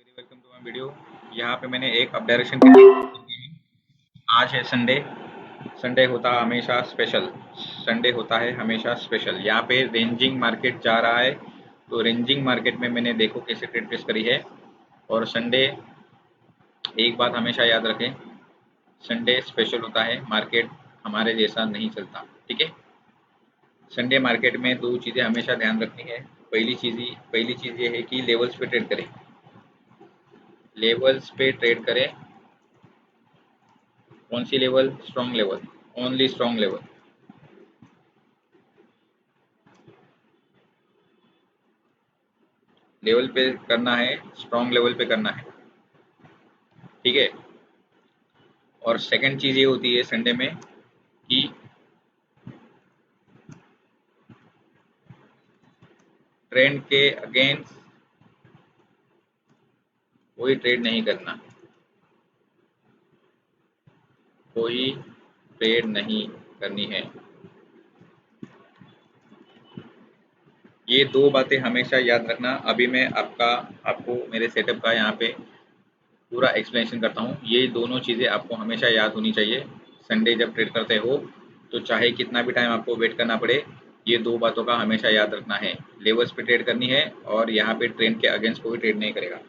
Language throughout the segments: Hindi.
Very welcome to my video. यहाँ पे मैंने एक अप डायरेक्शन की। आज है संडे। संडे होता हमेशा स्पेशल। संडे होता है हमेशा स्पेशल। यहाँ पे रेंजिंग मार्केट जा रहा है, तो रेंजिंग मार्केट में मैंने देखो कैसे ट्रेड प्लेस करी है। और संडे, एक बात हमेशा याद रखें, संडे स्पेशल होता है, मार्केट हमारे जैसा नहीं चलता। ठीक है। संडे मार्केट में दो चीज़ें हमेशा ध्यान रखनी है। पहली चीज़ ये है कि लेवल्स पे ट्रेड करें। लेवल्स पे ट्रेड करें। कौन सी level? Strong level, only strong level. Level पे करना है, स्ट्रॉन्ग लेवल पे करना है। ठीक है। और सेकंड चीज ये होती है संडे में कि ट्रेंड के अगेंस्ट कोई ट्रेड नहीं करना। कोई ट्रेड नहीं करनी है। ये दो बातें हमेशा याद रखना। अभी मैं आपको मेरे सेटअप का यहाँ पे पूरा एक्सप्लेनेशन करता हूँ। ये दोनों चीज़ें आपको हमेशा याद होनी चाहिए। संडे जब ट्रेड करते हो तो चाहे कितना भी टाइम आपको वेट करना पड़े, ये दो बातों का हमेशा याद रखना है। लेवल्स पे ट्रेड करनी है और यहाँ पे ट्रेंड के अगेंस्ट कोई ट्रेड नहीं करेगा।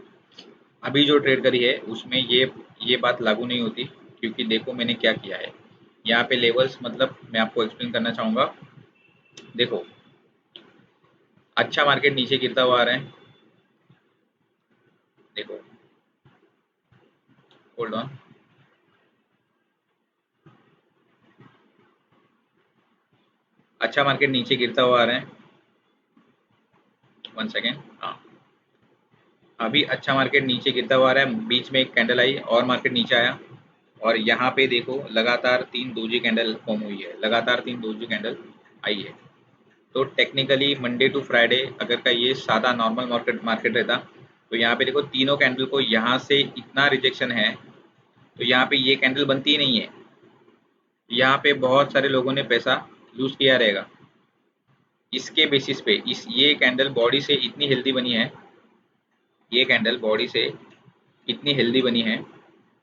अभी जो ट्रेड करी है उसमें ये बात लागू नहीं होती, क्योंकि देखो मैंने क्या किया है। यहाँ पे लेवल्स मतलब मैं आपको एक्सप्लेन करना चाहूँगा। देखो, अच्छा मार्केट नीचे गिरता हुआ आ रहा है। देखो, होल्ड ऑन। अच्छा मार्केट नीचे गिरता हुआ आ रहा है। One second. हाँ, अभी अच्छा मार्केट नीचे गिरता हुआ आ रहा है। बीच में एक कैंडल आई और मार्केट नीचे आया। और यहाँ पे देखो लगातार तीन दोजी कैंडल फॉर्म हुई है, लगातार तीन दोजी कैंडल आई है। तो टेक्निकली मंडे टू फ्राइडे अगर का ये सादा नॉर्मल मार्केट मार्केट रहता, तो यहाँ पे देखो तीनों कैंडल को यहाँ से इतना रिजेक्शन है, तो यहाँ पे ये कैंडल बनती ही नहीं है। यहाँ पे बहुत सारे लोगों ने पैसा लूज किया रहेगा इसके बेसिस पे। इस ये कैंडल बॉडी से इतनी हेल्दी बनी है, ये कैंडल बॉडी से इतनी हेल्दी बनी है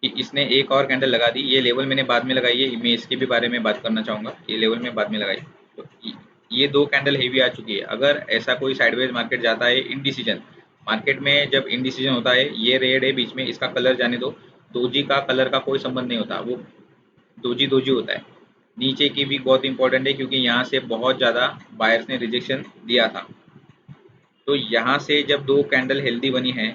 कि इसने एक और कैंडल लगा दी। ये लेवल मैंने बाद में लगाई है, मैं इसके भी बारे में बात करना चाहूँगा। ये लेवल में बाद में लगाई, तो ये दो कैंडल हेवी आ चुकी है। अगर ऐसा कोई साइडवेज मार्केट जाता है, इनडिसीजन मार्केट में जब इनडिसीजन होता है, ये रेड है बीच में, इसका कलर जाने दो। दोजी का कलर का कोई संबंध नहीं होता, वो दोजी दोजी होता है। नीचे की भी बहुत इंपॉर्टेंट है, क्योंकि यहाँ से बहुत ज़्यादा बायर्स ने रिजेक्शन दिया था। तो यहाँ से जब दो कैंडल हेल्दी बनी है,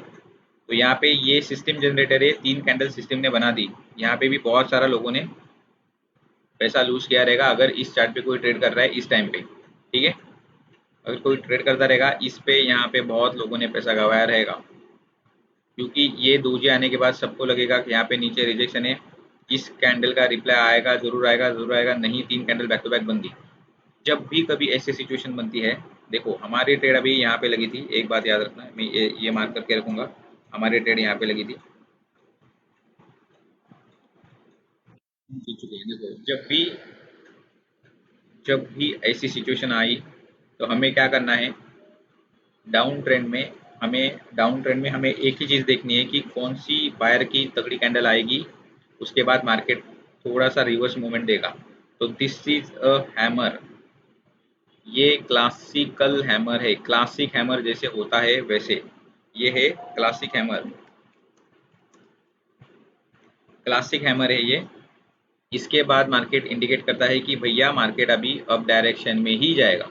तो यहाँ पे ये सिस्टम जनरेटर है, तीन कैंडल सिस्टम ने बना दी। यहाँ पे भी बहुत सारा लोगों ने पैसा लूज किया रहेगा अगर इस चार्ट पे कोई ट्रेड कर रहा है इस टाइम पे। ठीक है। अगर कोई ट्रेड करता रहेगा इस पे, यहाँ पे बहुत लोगों ने पैसा गंवाया रहेगा, क्योंकि ये दोजे आने के बाद सबको लगेगा कि यहाँ पे नीचे रिजेक्शन है, इस कैंडल का रिप्लाई आएगा, जरूर आएगा, जरूर आएगा। नहीं, तीन कैंडल बैक टू बैक बन दी। जब भी कभी ऐसी सिचुएशन बनती है, देखो हमारी ट्रेड अभी यहाँ पे लगी थी, एक बात याद रखना, मैं ये मार्क करके रखूंगा। हमारी ट्रेड यहाँ पे लगी थी, जीत चुके हैं। देखो, जब भी ऐसी सिचुएशन आई, तो हमें क्या करना है। डाउन ट्रेंड में हमें एक ही चीज़ देखनी है कि कौन सी बायर की तगड़ी कैंडल आएगी, उसके बाद मार्केट थोड़ा सा रिवर्स मूवमेंट देगा। तो दिस इज अ हैमर। ये क्लासिकल हैमर है, क्लासिक हैमर जैसे होता है वैसे ये है क्लासिक हैमर। क्लासिक हैमर है ये। इसके बाद मार्केट इंडिकेट करता है कि भैया मार्केट अभी अप डायरेक्शन में ही जाएगा।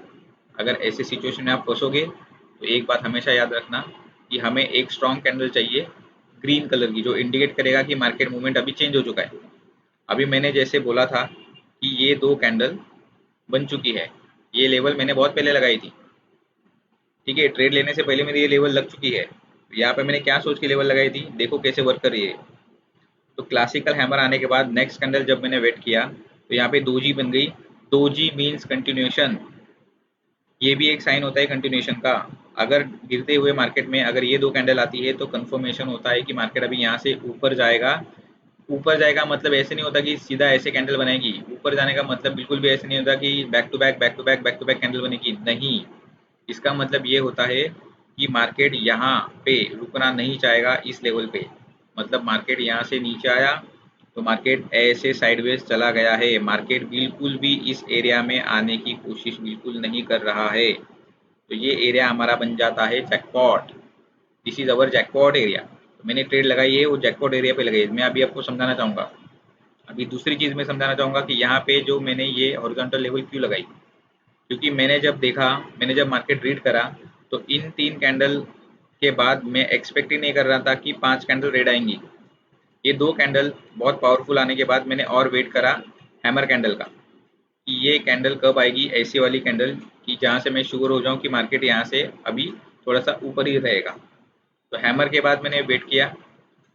अगर ऐसे सिचुएशन में आप फंसोगे, तो एक बात हमेशा याद रखना कि हमें एक स्ट्रॉन्ग कैंडल चाहिए ग्रीन कलर की, जो इंडिकेट करेगा कि मार्केट मूवमेंट अभी चेंज हो चुका है। अभी मैंने जैसे बोला था कि ये दो कैंडल बन चुकी है। ये लेवल मैंने बहुत पहले लगाई थी। ठीक है, ट्रेड लेने से पहले मेरी ये लेवल लग चुकी है। यहाँ पे मैंने क्या सोच के लेवल लगाई थी, देखो कैसे वर्क कर रही है। तो क्लासिकल हैमर आने के बाद नेक्स्ट कैंडल जब मैंने वेट किया, तो यहाँ पे दोजी बन गई। Doji means continuation. ये भी एक साइन होता है कंटिन्यूएशन का। अगर गिरते हुए मार्केट में अगर ये दो कैंडल आती है, तो कंफर्मेशन होता है कि मार्केट अभी यहाँ से ऊपर जाएगा। ऊपर जाएगा मतलब ऐसे नहीं होता कि सीधा ऐसे कैंडल बनाएगी। ऊपर जाने का मतलब बिल्कुल भी ऐसे नहीं होता कि back to back back to back back to back candle बनेगी, नहीं। इसका मतलब ये होता है कि मार्केट यहाँ पे रुकना नहीं चाहेगा इस लेवल पे। मतलब मार्केट यहाँ से नीचे आया तो मार्केट ऐसे साइडवेज चला गया है। मार्केट बिल्कुल भी इस एरिया में आने की कोशिश बिल्कुल नहीं कर रहा है। तो ये एरिया हमारा बन जाता है jackpot. This is our jackpot area. तो मैंने ट्रेड लगाई है वो जैकपॉट एरिया पे लगाई है। मैं अभी आपको समझाना चाहूँगा। अभी दूसरी चीज़ मैं समझाना चाहूँगा कि यहाँ पे जो मैंने ये हॉरिजॉन्टल लेवल क्यों लगाई। क्योंकि मैंने जब मार्केट रीड करा तो इन 3 कैंडल के बाद मैं एक्सपेक्ट ही नहीं कर रहा था कि 5 कैंडल रेड आएंगी। ये 2 कैंडल बहुत पावरफुल आने के बाद मैंने और वेट करा हैमर कैंडल का कि ये कैंडल कब आएगी, ऐसी वाली कैंडल कि जहाँ से मैं श्योर हो जाऊँ कि मार्केट यहाँ से अभी थोड़ा सा ऊपर ही रहेगा। तो हैमर के बाद मैंने वेट किया।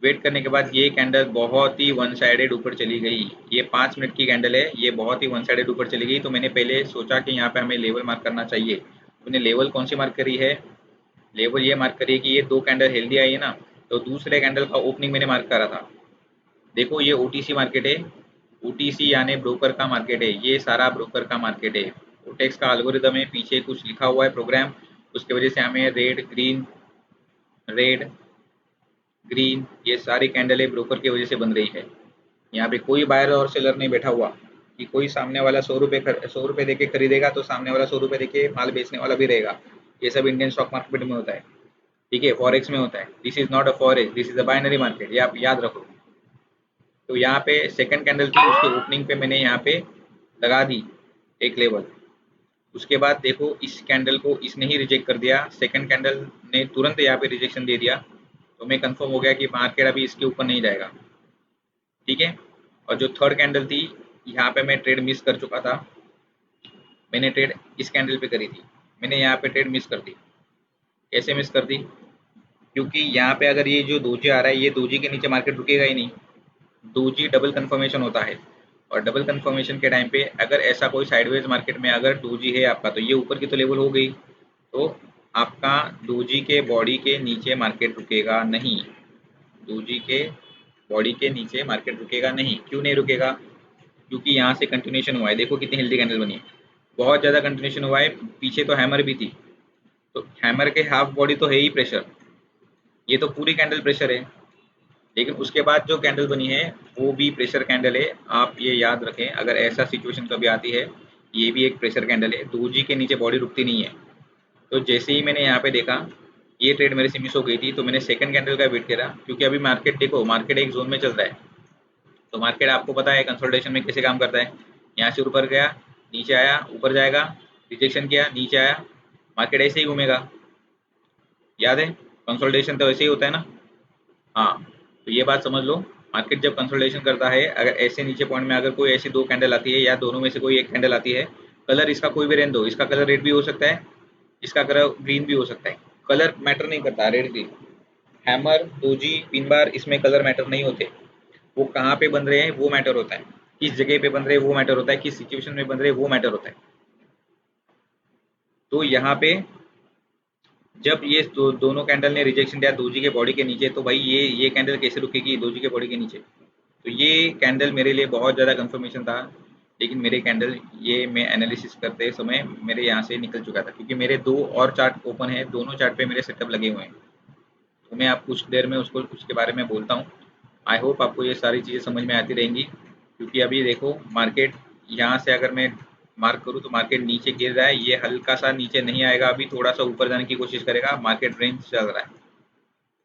वेट करने के बाद ये कैंडल बहुत ही वन साइडेड ऊपर चली गई। ये 5 मिनट की कैंडल है, ये बहुत ही वन साइडेड ऊपर चली गई। तो मैंने पहले सोचा कि यहाँ पे हमें लेवल मार्क करना चाहिए। मैंने लेवल कौन सी मार्क करी है, लेवल ये मार्क करी है कि ये 2 कैंडल हेल्दी आई है ना, तो दूसरे कैंडल का ओपनिंग मैंने मार्क करा था। देखो ये ओटीसी मार्केट है, ओटीसी यानी ब्रोकर का मार्केट है, ये सारा ब्रोकर का मार्केट है। ओटेक्स का एल्गोरिदम है, पीछे कुछ लिखा हुआ है प्रोग्राम, उसकी वजह से हमें रेड ग्रीन ये सारी कैंडल ब्रोकर की वजह से बन रही है। यहाँ पे कोई बायर और सेलर नहीं बैठा हुआ कि कोई सामने वाला 100 रुपये देके खरीदेगा तो सामने वाला 100 रुपये देके माल बेचने वाला भी रहेगा। ये सब इंडियन स्टॉक मार्केट में होता है, ठीक है, फॉरेक्स में होता है। This is not a forex, this is a binary market, ये आप याद रखो। तो यहाँ पे सेकंड कैंडल थी, उसके ओपनिंग पे मैंने यहाँ पे लगा दी एक लेवल। उसके बाद देखो इस कैंडल को इसने ही रिजेक्ट कर दिया, सेकंड कैंडल ने तुरंत यहाँ पे रिजेक्शन दे दिया। तो मैं कंफर्म हो गया कि मार्केट अभी इसके ऊपर नहीं जाएगा, ठीक है। और जो थर्ड कैंडल थी, यहाँ पे मैं ट्रेड मिस कर चुका था। मैंने ट्रेड इस कैंडल पे करी थी, मैंने यहाँ पे ट्रेड मिस कर दी। कैसे मिस कर दी, क्योंकि यहाँ पे अगर ये जो दोजी आ रहा है, ये दोजी के नीचे मार्केट रुकेगा ही नहीं। दोजी डबल कंफर्मेशन होता है, और डबल कंफर्मेशन के टाइम पे अगर ऐसा कोई साइडवेज मार्केट में अगर दोजी है आपका, तो ये ऊपर की तो लेवल हो गई, तो आपका दोजी के बॉडी के नीचे मार्केट रुकेगा नहीं। दोजी के बॉडी के नीचे मार्केट रुकेगा नहीं। क्यों नहीं रुकेगा, क्योंकि यहाँ से कंटिन्यूशन हुआ है। देखो कितनी हेल्दी कैंडल बनी है, बहुत ज़्यादा कंटिन्यूशन हुआ है। पीछे तो हैमर भी थी, तो हैमर के हाफ बॉडी तो है ही प्रेशर, ये तो पूरी कैंडल प्रेशर है। लेकिन उसके बाद जो कैंडल बनी है वो भी प्रेशर कैंडल है। आप ये याद रखें, अगर ऐसा सिचुएशन कभी आती है, ये भी एक प्रेशर कैंडल है, दोजी के नीचे बॉडी रुकती नहीं है। तो जैसे ही मैंने यहाँ पे देखा ये ट्रेड मेरे से मिस हो गई थी, तो मैंने सेकंड कैंडल का वेट करा। क्योंकि अभी मार्केट देखो, मार्केट एक जोन में चल रहा है। तो मार्केट आपको पता है कंसोलिडेशन में कैसे काम करता है। यहाँ से ऊपर गया, नीचे आया, ऊपर जाएगा, रिजेक्शन किया, नीचे आया, मार्केट ऐसे ही घूमेगा। याद है, कंसोलिडेशन तो ऐसे ही होता है ना। हाँ, तो ये बात समझ लो। मार्केट जब कंसोलिडेशन करता है, अगर ऐसे नीचे पॉइंट में अगर कोई ऐसी 2 कैंडल आती है या दोनों में से कोई एक कैंडल आती है, कलर इसका कोई भी रहने दो, इसका कलर रेड भी हो सकता है, इसका कलर ग्रीन भी हो सकता है, कलर मैटर नहीं करता, red green. Hammer, doji, pin bar, इसमें कलर मैटर नहीं होते। वो कहाँ पे बन रहे हैं वो मैटर होता है, किस जगह पे बन रहे हैं वो मैटर होता है, किस सिचुएशन में बन रहे हैं वो मैटर होता है। तो यहाँ पे जब ये दोनों कैंडल ने रिजेक्शन दिया दोजी के बॉडी के नीचे, तो भाई ये कैंडल कैसे रुकेगी दोजी के बॉडी के नीचे। तो ये कैंडल मेरे लिए बहुत ज़्यादा कंफर्मेशन था। लेकिन मेरे कैंडल ये मैं एनालिसिस करते समय मेरे यहाँ से निकल चुका था, क्योंकि मेरे 2 और चार्ट ओपन है, दोनों चार्ट पे मेरे सेटअप लगे हुए हैं। तो मैं आप कुछ देर में उसके बारे में बोलता हूँ। आई होप आपको ये सारी चीज़ें समझ में आती रहेंगी। क्योंकि अभी देखो मार्केट यहाँ से अगर मैं मार्क करूँ तो मार्केट नीचे गिर रहा है, ये हल्का सा नीचे नहीं आएगा, अभी थोड़ा सा ऊपर जाने की कोशिश करेगा, मार्केट रेंज चल रहा है।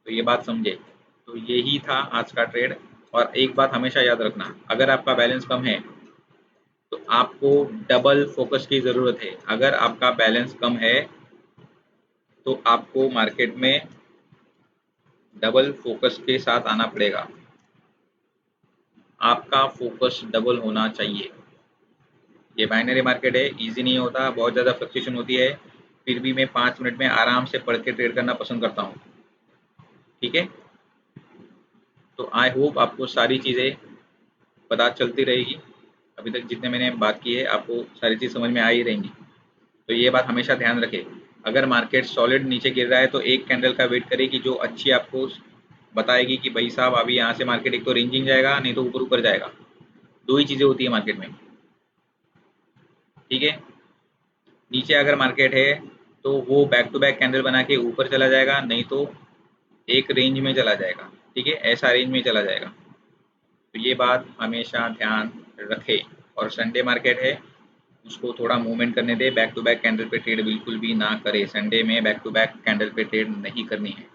तो ये बात समझे। तो यही था आज का ट्रेड। और एक बात हमेशा याद रखना, अगर आपका बैलेंस कम है तो आपको डबल फोकस की ज़रूरत है। अगर आपका बैलेंस कम है तो आपको मार्केट में डबल फोकस के साथ आना पड़ेगा। आपका फोकस डबल होना चाहिए। ये बाइनरी मार्केट है, इजी नहीं होता, बहुत ज़्यादा फ्लक्चुएशन होती है। फिर भी मैं 5 मिनट में आराम से पढ़ के ट्रेड करना पसंद करता हूँ, ठीक है। तो आई होप आपको सारी चीज़ें पता चलती रहेगी। अभी तक जितने मैंने बात की है आपको सारी चीज़ समझ में आ ही रहेंगी। तो ये बात हमेशा ध्यान रखें, अगर मार्केट सॉलिड नीचे गिर रहा है तो एक कैंडल का वेट करें कि जो अच्छी आपको बताएगी कि भाई साहब अभी यहाँ से मार्केट एक तो रेंजिंग जाएगा, नहीं तो ऊपर ऊपर जाएगा। 2 ही चीज़ें होती है मार्केट में, ठीक है। नीचे अगर मार्केट है तो वो बैक टू बैक कैंडल बना के ऊपर चला जाएगा, नहीं तो एक रेंज में चला जाएगा। ठीक है, ऐसा रेंज में चला जाएगा। तो ये बात हमेशा ध्यान रखें। और संडे मार्केट है, उसको थोड़ा मूवमेंट करने दे। बैक टू बैक कैंडल पे ट्रेड बिल्कुल भी ना करे। संडे में बैक टू बैक कैंडल पे ट्रेड नहीं करनी है,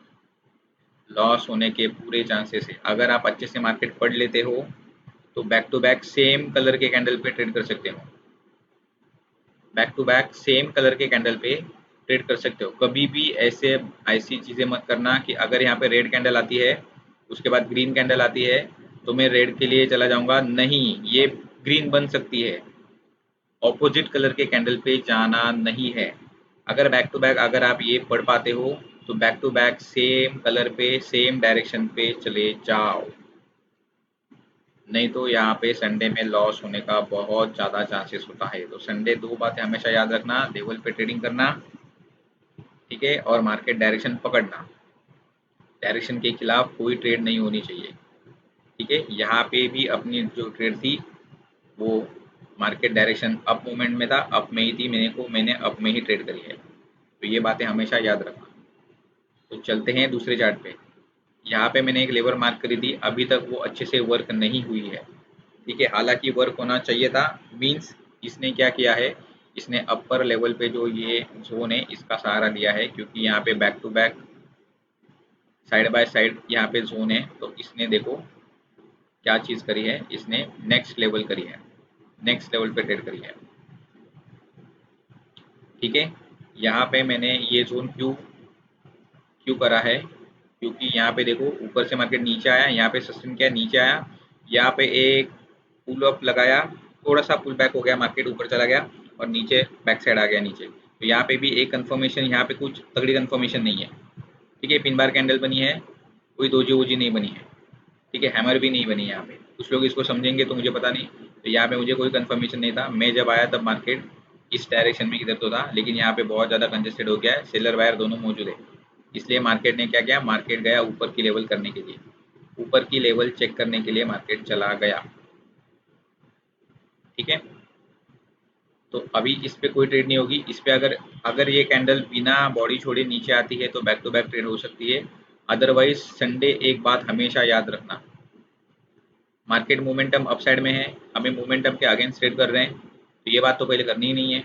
लॉस होने के पूरे चांसेस है। अगर आप अच्छे से मार्केट पढ़ लेते हो तो back to back same colour के कैंडल पे ट्रेड कर सकते हो। Back to back same colour के कैंडल पे ट्रेड कर सकते हो। कभी भी ऐसी चीज़ें मत करना कि अगर यहाँ पे रेड कैंडल आती है, उसके बाद ग्रीन कैंडल आती है, तो मैं रेड के लिए चला जाऊंगा। नहीं, ये ग्रीन बन सकती है। ऑपोजिट कलर के कैंडल पे जाना नहीं है। अगर बैक टू बैक अगर आप ये पढ़ पाते हो तो back to back same colour पे सेम डायरेक्शन पे चले जाओ, नहीं तो यहाँ पे संडे में लॉस होने का बहुत ज़्यादा चांसेस होता है। तो संडे दो बातें हमेशा याद रखना, लेवल पे ट्रेडिंग करना, ठीक है, और मार्केट डायरेक्शन पकड़ना। डायरेक्शन के खिलाफ कोई ट्रेड नहीं होनी चाहिए। ठीक है, यहाँ पे भी अपनी जो ट्रेड थी वो मार्केट डायरेक्शन अप मूवमेंट में था, अप में ही थी, मैंने अप में ही ट्रेड करी है। तो ये बातें हमेशा याद रखना। तो चलते हैं दूसरे चार्ट पे। यहाँ पे मैंने एक लेवल मार्क करी थी, अभी तक वो अच्छे से वर्क नहीं हुई है। ठीक है, हालांकि वर्क होना चाहिए था। मींस इसने क्या किया है, इसने अपर लेवल पे जो ये जोन है इसका सहारा लिया है, क्योंकि यहाँ पे back to back side by side यहाँ पे जोन है। तो इसने देखो क्या चीज़ करी है, इसने नेक्स्ट लेवल करी है, नेक्स्ट लेवल पे ट्रेड करी है। ठीक है, यहाँ पे मैंने ये जोन क्यों क्यों करा है, क्योंकि यहाँ पे देखो ऊपर से मार्केट नीचे आया, यहाँ पे सस्टेन किया, नीचे आया, यहाँ पे एक पुल अप लगाया, थोड़ा सा पुल बैक हो गया, मार्केट ऊपर चला गया और नीचे बैक साइड आ गया नीचे। तो यहाँ पे भी एक कंफर्मेशन, यहाँ पे कुछ तगड़ी कंफर्मेशन नहीं है। ठीक है, पिन बार कैंडल बनी है, कोई दोजी वोजी नहीं बनी है। ठीक है, हैमर भी नहीं बनी है। यहाँ पे कुछ लोग इसको समझेंगे तो मुझे पता नहीं। तो यहाँ पे मुझे कोई कंफर्मेशन नहीं था। मैं जब आया तब मार्केट इस डायरेक्शन में इधर तो था, लेकिन यहाँ पे बहुत ज़्यादा कंजेस्टेड हो गया है, सेलर वायर दोनों मौजूद है। इसलिए मार्केट ने क्या किया, मार्केट गया ऊपर की लेवल करने के लिए, ऊपर की लेवल चेक करने के लिए मार्केट चला गया। ठीक है, तो अभी इस पे कोई ट्रेड नहीं होगी। इस पे अगर अगर ये कैंडल बिना बॉडी छोड़े नीचे आती है तो बैक टू बैक ट्रेड हो सकती है। अदरवाइज संडे एक बात हमेशा याद रखना, मार्केट मोमेंटम अपसाइड में है, हमें मोमेंटम के अगेंस्ट ट्रेड कर रहे हैं, तो ये बात तो पहले करनी ही नहीं है।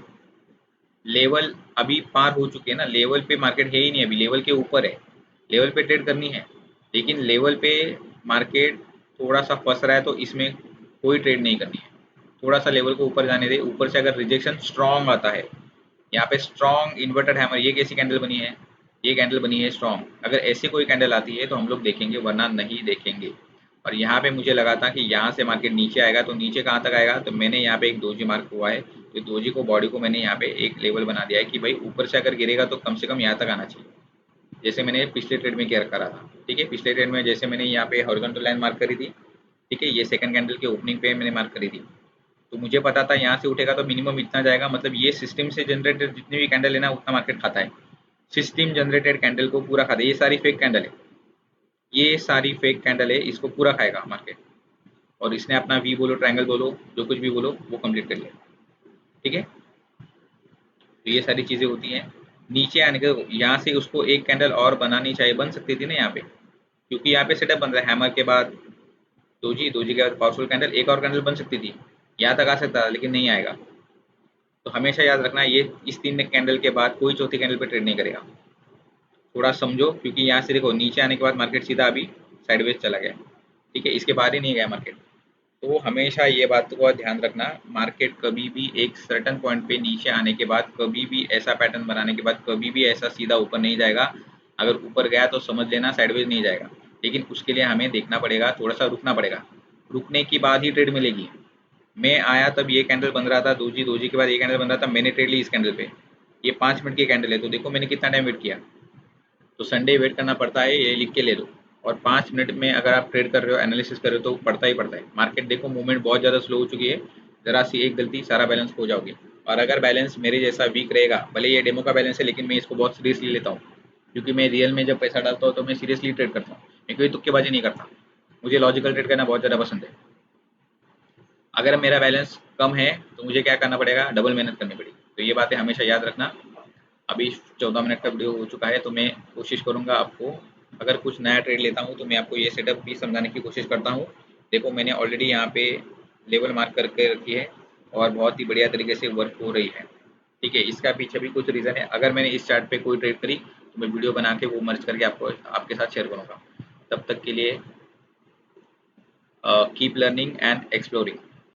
लेवल अभी पार हो चुके हैं ना, लेवल पे मार्केट है ही नहीं, अभी लेवल के ऊपर है, लेवल पे ट्रेड करनी है। लेकिन लेवल पे मार्केट थोड़ा सा फंस रहा है, तो इसमें कोई ट्रेड नहीं करनी है। थोड़ा सा लेवल को ऊपर जाने दे, ऊपर से अगर रिजेक्शन स्ट्रांग आता है, यहाँ पे स्ट्रांग इन्वर्टेड हैमर, ये कैसी कैंडल बनी है, ये कैंडल बनी है स्ट्रांग। अगर ऐसी कोई कैंडल आती है तो हम लोग देखेंगे, वरना नहीं देखेंगे। और यहाँ पे मुझे लगा था कि यहाँ से मार्केट नीचे आएगा, तो नीचे कहाँ तक आएगा, तो मैंने यहाँ पे एक दोजी मार्क हुआ है, तो दोजी को बॉडी को मैंने यहाँ पे एक लेवल बना दिया है कि भाई ऊपर से अगर गिरेगा तो कम से कम यहाँ तक आना चाहिए, जैसे मैंने पिछले ट्रेड में केयर करा था। ठीक है, पिछले ट्रेड में जैसे मैंने यहाँ पे हॉरिजॉन्टल लाइन मार्क करी थी, ठीक है, ये सेकंड कैंडल के ओपनिंग पे मैंने मार्क करी थी, तो मुझे पता था यहाँ से उठेगा तो मिनिमम इतना जाएगा। मतलब ये सिस्टम से जनरेटेड जितनी भी कैंडल है ना, उतना मार्केट खाता है। सिस्टम जनरेटेड कैंडल को पूरा खाता है। ये सारी फेक कैंडल है, ये सारी फेक कैंडल है, इसको पूरा खाएगा मार्केट। और इसने अपना वी बोलो, ट्रायंगल बोलो, जो कुछ भी बोलो, वो कंप्लीट कर लिया। ठीक है, तो ये सारी चीज़ें होती हैं। नीचे आने के यहाँ से उसको एक कैंडल और बनानी चाहिए, बन सकती थी ना यहाँ पे, क्योंकि यहाँ पे सेटअप बन रहा है हैमर के बाद दोजी, दोजी के बाद पावरफुल कैंडल, एक और कैंडल बन सकती थी, यहाँ तक आ सकता था, लेकिन नहीं आएगा। तो हमेशा याद रखना, ये इस तीन कैंडल के बाद कोई चौथी कैंडल पे ट्रेड नहीं करेगा। थोड़ा समझो, क्योंकि यहाँ से देखो नीचे आने के बाद मार्केट सीधा अभी साइडवेज चला गया। ठीक है, इसके बाद ही नहीं गया मार्केट। तो हमेशा ये बात को ध्यान रखना, मार्केट कभी भी एक सर्टन पॉइंट पे नीचे आने के बाद, कभी भी ऐसा पैटर्न बनाने के बाद, कभी भी ऐसा सीधा ऊपर नहीं जाएगा। अगर ऊपर गया तो समझ लेना साइडवेज नहीं जाएगा, लेकिन उसके लिए हमें देखना पड़ेगा, थोड़ा सा रुकना पड़ेगा। रुकने की बाद ही ट्रेड मिलेगी। मैं आया तब ये कैंडल बन रहा था, दोजी, दोजी के बाद ये कैंडल बन रहा था, मैंने ट्रेड ली इस कैंडल पे। ये 5 मिनट की कैंडल है, तो देखो मैंने कितना टाइम वेट किया। तो संडे वेट करना पड़ता है, ये लिख के ले लो। और 5 मिनट में अगर आप ट्रेड कर रहे हो, एनालिसिस कर रहे हो, तो पड़ता ही पड़ता है। मार्केट देखो मूवमेंट बहुत ज़्यादा स्लो हो चुकी है, जरा सी एक गलती सारा बैलेंस खो जाओगे। और अगर बैलेंस मेरे जैसा वीक रहेगा, भले ये डेमो का बैलेंस है, लेकिन मैं इसको बहुत सीरियसली लेता हूँ, क्योंकि मैं रियल में जब पैसा डालता हूँ तो मैं सीरियसली ट्रेड करता हूँ, मैं कोई तुक्केबाजी नहीं करता। मुझे लॉजिकल ट्रेड करना बहुत ज़्यादा पसंद है। अगर मेरा बैलेंस कम है तो मुझे क्या करना पड़ेगा, डबल मेहनत करनी पड़ेगी। तो ये बातें हमेशा याद रखना। अभी 14 मिनट का वीडियो हो चुका है, तो मैं कोशिश करूँगा आपको, अगर कुछ नया ट्रेड लेता हूँ तो मैं आपको ये सेटअप भी समझाने की कोशिश करता हूँ। देखो मैंने ऑलरेडी यहाँ पे लेवल मार्क करके रखी है और बहुत ही बढ़िया तरीके से वर्क हो रही है। ठीक है, इसका पीछे भी कुछ रीज़न है। अगर मैंने इस चार्ट पे कोई ट्रेड करी तो मैं वीडियो बना के वो मर्ज करके आपको आपके साथ शेयर करूँगा। तब तक के लिए कीप लर्निंग एंड एक्सप्लोरिंग।